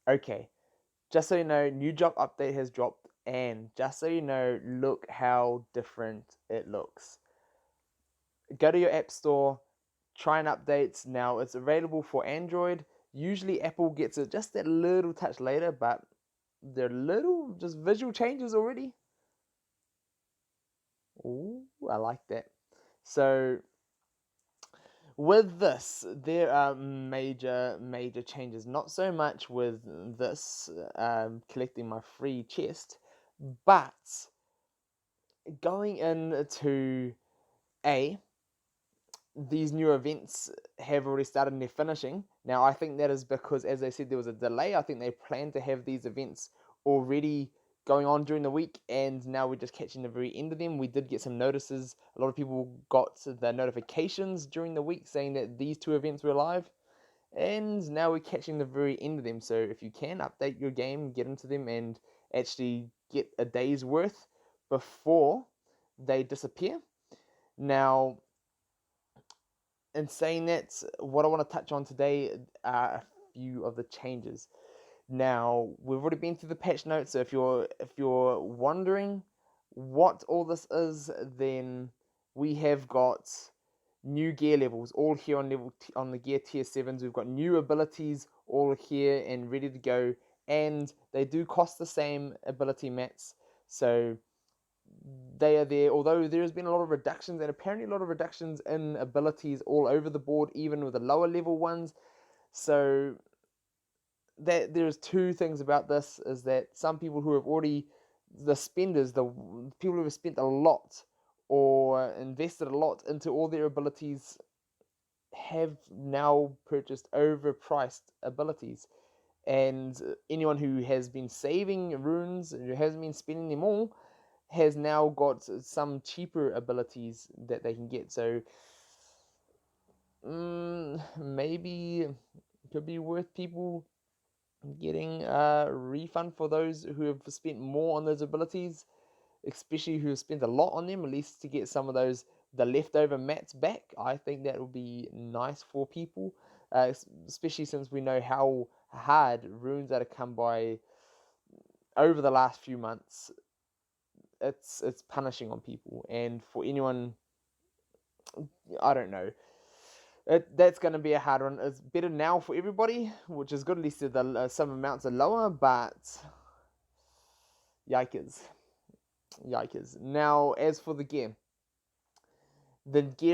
Okay, just so you know, new job update has dropped, and just so you know, look how different it looks. Go to your app store, try and updates. Now it's available for Android. Usually Apple gets it just that little touch later, but they're little just visual changes already. Ooh, I like that. So with this, there are major changes. Not so much with this collecting my free chest, but going into A, these new events have already started and they're finishing. Now, I think that is because, as they said, there was a delay. I think they planned to have these events already going on during the week, and now we're just catching the very end of them. We did get some notices. A lot of people got the notifications during the week saying that these two events were live, and now we're catching the very end of them. So if you can update your game, get into them, and actually get a day's worth before they disappear. Now, in saying that, what I want to touch on today are a few of the changes. Now, we've already been through the patch notes, so if you're wondering what all this is, then we have got new gear levels all here on the gear tier 7s. We've got new abilities all here and ready to go, and they do cost the same ability mats. So they are there, although there has been a lot of reductions, and apparently a lot of reductions in abilities all over the board, even with the lower level ones. So that there's two things about this, is that some people who have already, the spenders, the people who have spent a lot or invested a lot into all their abilities, have now purchased overpriced abilities. And anyone who has been saving runes, who hasn't been spending them all, has now got some cheaper abilities that they can get. So maybe it could be worth people getting a refund for those who have spent more on those abilities, especially who have spent a lot on them, at least to get some of those the leftover mats back. I think that will be nice for people, especially since we know how hard runes are to come by over the last few months. It's punishing on people, and for anyone, I don't know. That's going to be a hard one. It's better now for everybody, which is good. At least the some amounts are lower, but yikers, yikers. Now, as for the gear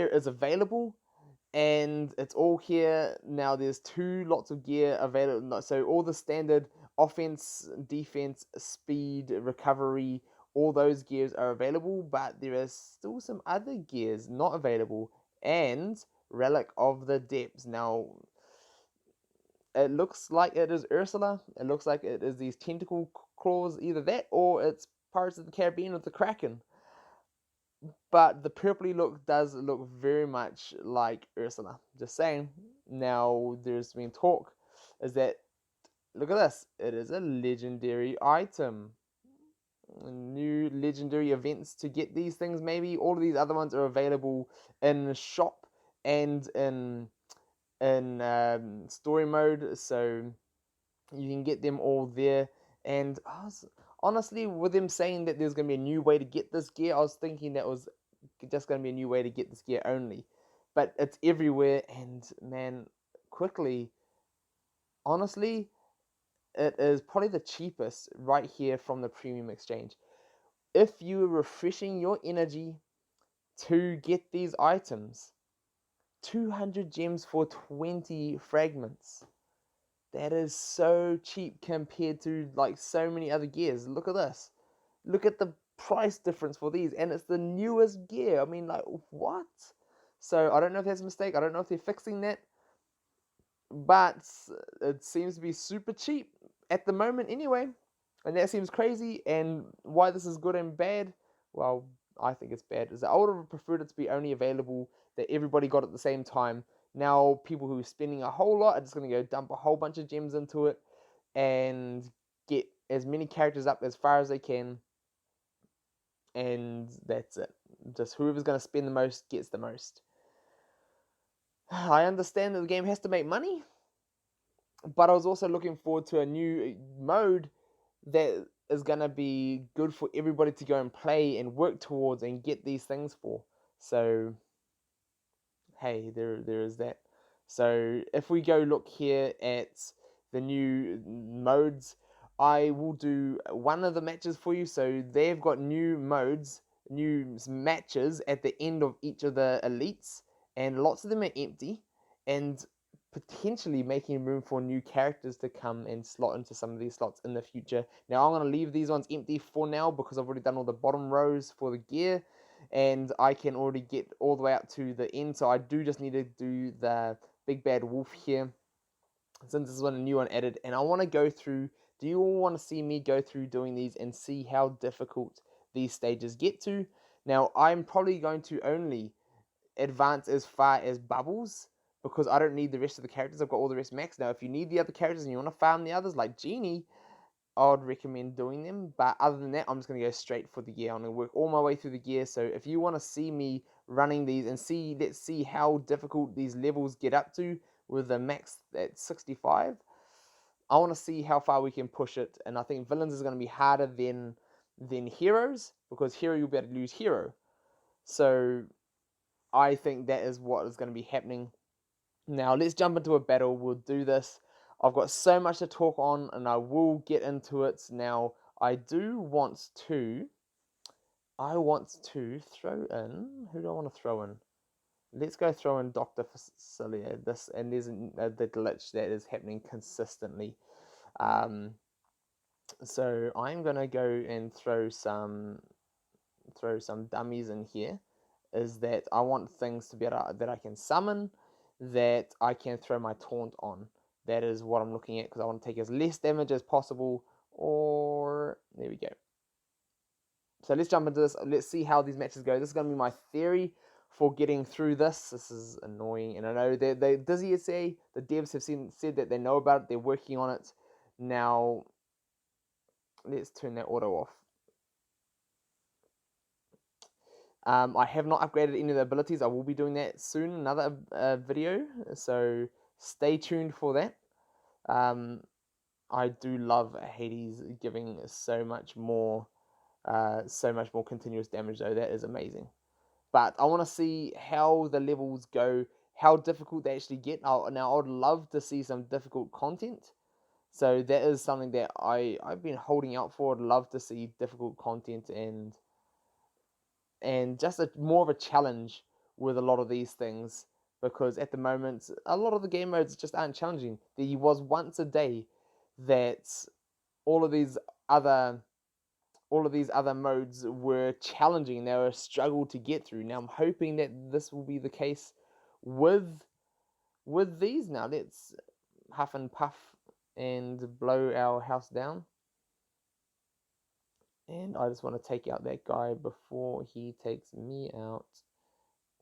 is available, and it's all here now. There's two lots of gear available. So all the standard offense, defense, speed, recovery, all those gears are available, but there are still some other gears not available. And Relic of the Depths. Now, it looks like it is Ursula. It looks like it is these tentacle claws, either that or it's Pirates of the Caribbean with the Kraken. But the purpley look does look very much like Ursula. Just saying. Now, there's been talk is that, look at this, it is a legendary item. New legendary events to get these things, maybe. All of these other ones are available in shop and in story mode, so you can get them all there. And honestly, with them saying that there's going to be a new way to get this gear, I was thinking that was just going to be a new way to get this gear only. But it's everywhere, and man, quickly, honestly, it is probably the cheapest right here from the premium exchange. If you are refreshing your energy to get these items, 200 gems for 20 fragments. That is so cheap compared to like so many other gears. Look at this. Look at the price difference for these, and it's the newest gear. I mean, like, what? So I don't know if that's a mistake. I don't know if they're fixing that, but it seems to be super cheap at the moment anyway. And that seems crazy. And why this is good and bad, well, I think it's bad. I would have preferred it to be only available that everybody got at the same time. Now people who are spending a whole lot are just going to go dump a whole bunch of gems into it and get as many characters up as far as they can, and that's it. Just whoever's going to spend the most gets the most. I understand that the game has to make money, but I was also looking forward to a new mode that is going to be good for everybody to go and play and work towards and get these things for. So hey, there is that. So if we go look here at the new modes, I will do one of the matches for you. So they've got new modes, new matches at the end of each of the elites, and lots of them are empty, and potentially making room for new characters to come and slot into some of these slots in the future. Now I'm going to leave these ones empty for now because I've already done all the bottom rows for the gear, and I can already get all the way up to the end, so I do just need to do the big bad wolf here, since this is when a new one added, and I want to go through. Do you all want to see me go through doing these and see how difficult these stages get to? Now I'm probably going to only advance as far as Bubbles, because I don't need the rest of the characters. I've got all the rest maxed. Now if you need the other characters and you want to farm the others like Genie, I would recommend doing them. But other than that, I'm just going to go straight for the gear. I'm going to work all my way through the gear. So if you want to see me running these and let's see how difficult these levels get up to with the max at 65. I want to see how far we can push it. And I think villains is going to be harder than heroes, because hero you'll be able to use hero. So I think that is what is going to be happening. Now let's jump into a battle. We'll do this. I've got so much to talk on, and I will get into it. Now I want to throw in. Who do I want to throw in? Let's go throw in Dr. Facilier. This, and there's the glitch that is happening consistently. So I'm gonna go and throw some dummies in here. Is that I want things to be able that I can summon, that I can throw my taunt on. That is what I'm looking at, because I want to take as less damage as possible. Or there we go. So let's jump into this. Let's see how these matches go. This is going to be my theory for getting through this. This is annoying, and I know they Dizzy say the devs have said that they know about it. They're working on it. Now let's turn that auto off. I have not upgraded any of the abilities. I will be doing that soon, another video, so stay tuned for that. I do love Hades giving so much more continuous damage, though. That is amazing. But I want to see how the levels go, how difficult they actually get. Now I would love to see some difficult content. So that is something that I've been holding out for. I'd love to see difficult content and just more of a challenge with a lot of these things, because at the moment a lot of the game modes just aren't challenging. There was once a day that all of these other modes were challenging. They were a struggle to get through. Now I'm hoping that this will be the case with these. Now let's huff and puff and blow our house down. And I just want to take out that guy before he takes me out.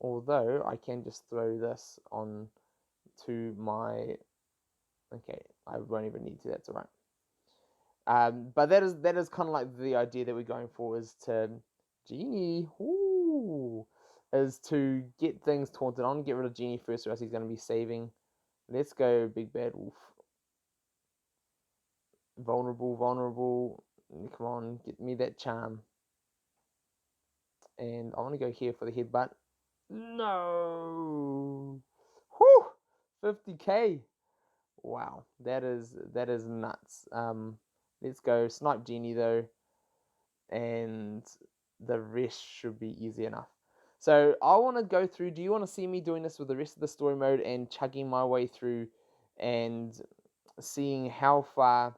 Although I can just throw this on to my... Okay, I won't even need to, that's alright. But that is kind of like the idea that we're going for, is to... Genie! Ooh! Is to get things taunted on, get rid of Genie first, or else he's going to be saving. Let's go Big Bad Wolf. Vulnerable. Come on, get me that charm. And I want to go here for the headbutt. No! Whew! 50k! Wow, that is nuts. Let's go Snipe Genie though, and the rest should be easy enough. So I want to go through. Do you want to see me doing this with the rest of the story mode and chugging my way through and seeing how far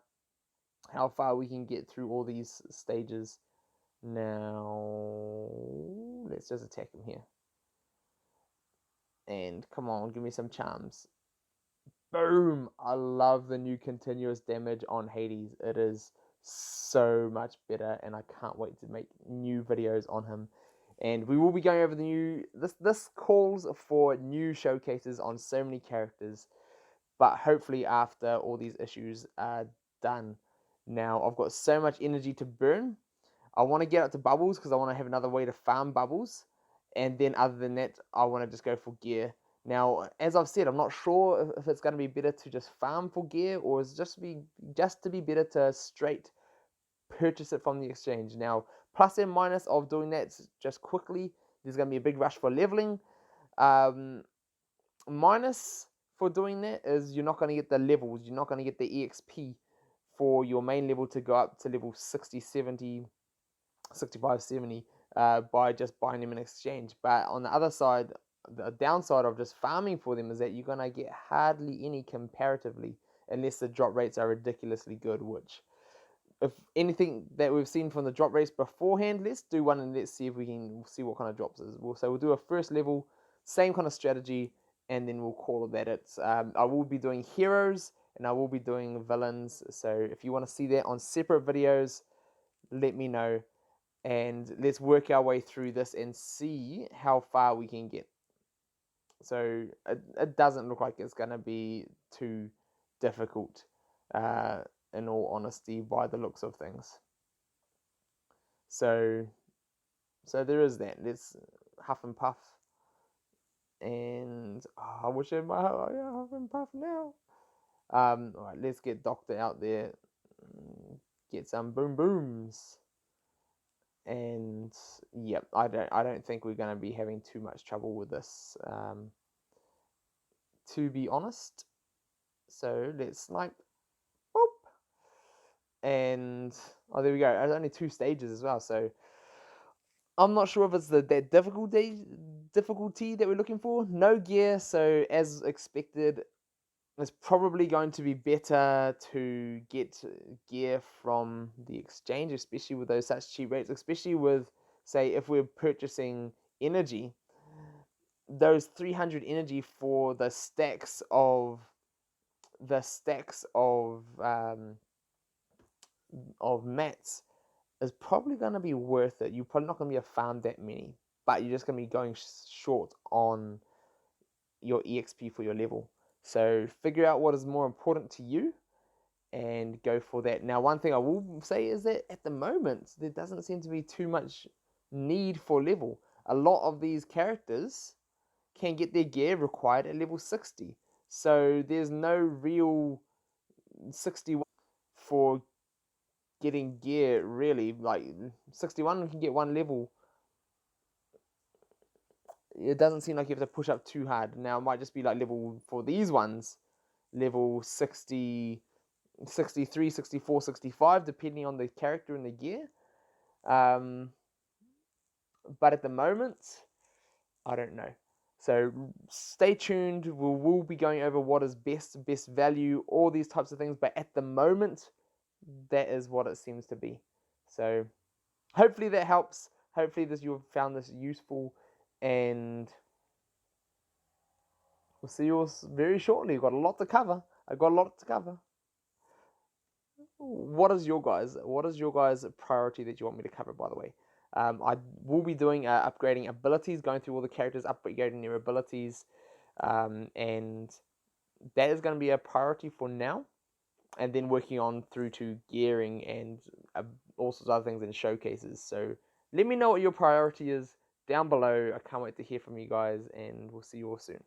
we can get through all these stages? Now let's just attack him here. And come on, give me some charms. Boom! I love the new continuous damage on Hades. It is so much better, and I can't wait to make new videos on him. And we will be going over the new... This calls for new showcases on so many characters, but hopefully after all these issues are done. Now, I've got so much energy to burn. I want to get up to Bubbles, because I want to have another way to farm Bubbles. And then other than that, I want to just go for gear. Now, as I've said, I'm not sure if it's going to be better to just farm for gear, or is just to be better to straight purchase it from the exchange. Now, plus and minus of doing that just quickly, there's going to be a big rush for leveling. Minus for doing that is you're not going to get the levels, you're not going to get the EXP for your main level to go up to level 60, 70, 65, 70 by just buying them in exchange. But on the other side, the downside of just farming for them is that you're going to get hardly any comparatively, unless the drop rates are ridiculously good, which, if anything that we've seen from the drop rates beforehand, let's do one and let's see if we can see what kind of drops is. So we'll do a first level, same kind of strategy, and then we'll call it that. It's I will be doing heroes and I will be doing villains. So if you want to see that on separate videos, let me know, and let's work our way through this and see how far we can get. So it doesn't look like it's going to be too difficult, in all honesty, by the looks of things. So there is that. Let's huff and puff. And I wish I had my huff and puff now. Alright, let's get Doctor out there. Get some boom booms. And yep, I don't think we're going to be having too much trouble with this, to be honest. So let's boop, and there we go. There's only 2 stages as well, so I'm not sure if it's that difficulty that we're looking for. No gear, so as expected, it's probably going to be better to get gear from the exchange, especially with those such cheap rates, especially with, say, if we're purchasing energy, those 300 energy for the stacks of mats is probably going to be worth it. You're probably not going to be able to farm that many, but you're just going to be going short on your EXP for your level. So figure out what is more important to you and go for that. Now, one thing I will say is that at the moment, there doesn't seem to be too much need for level. A lot of these characters can get their gear required at level 60. So there's no real 61 for getting gear, really. Like 61 can get 1 level. It doesn't seem like you have to push up too hard. Now, it might just be like level, for these ones, level 60, 63, 64, 65, depending on the character and the gear. But at the moment, I don't know. So stay tuned. We'll be going over what is best value, all these types of things. But at the moment, that is what it seems to be. So hopefully that helps. Hopefully you've found this useful, and we'll see you all very shortly. We've got a lot to cover. I've got a lot to cover. What is your guys' priority that you want me to cover, by the way? I will be doing upgrading abilities, going through all the characters, upgrading their abilities, and that is going to be a priority for now, and then working on through to gearing and all sorts of other things in showcases. So let me know what your priority is down below. I can't wait to hear from you guys, and we'll see you all soon.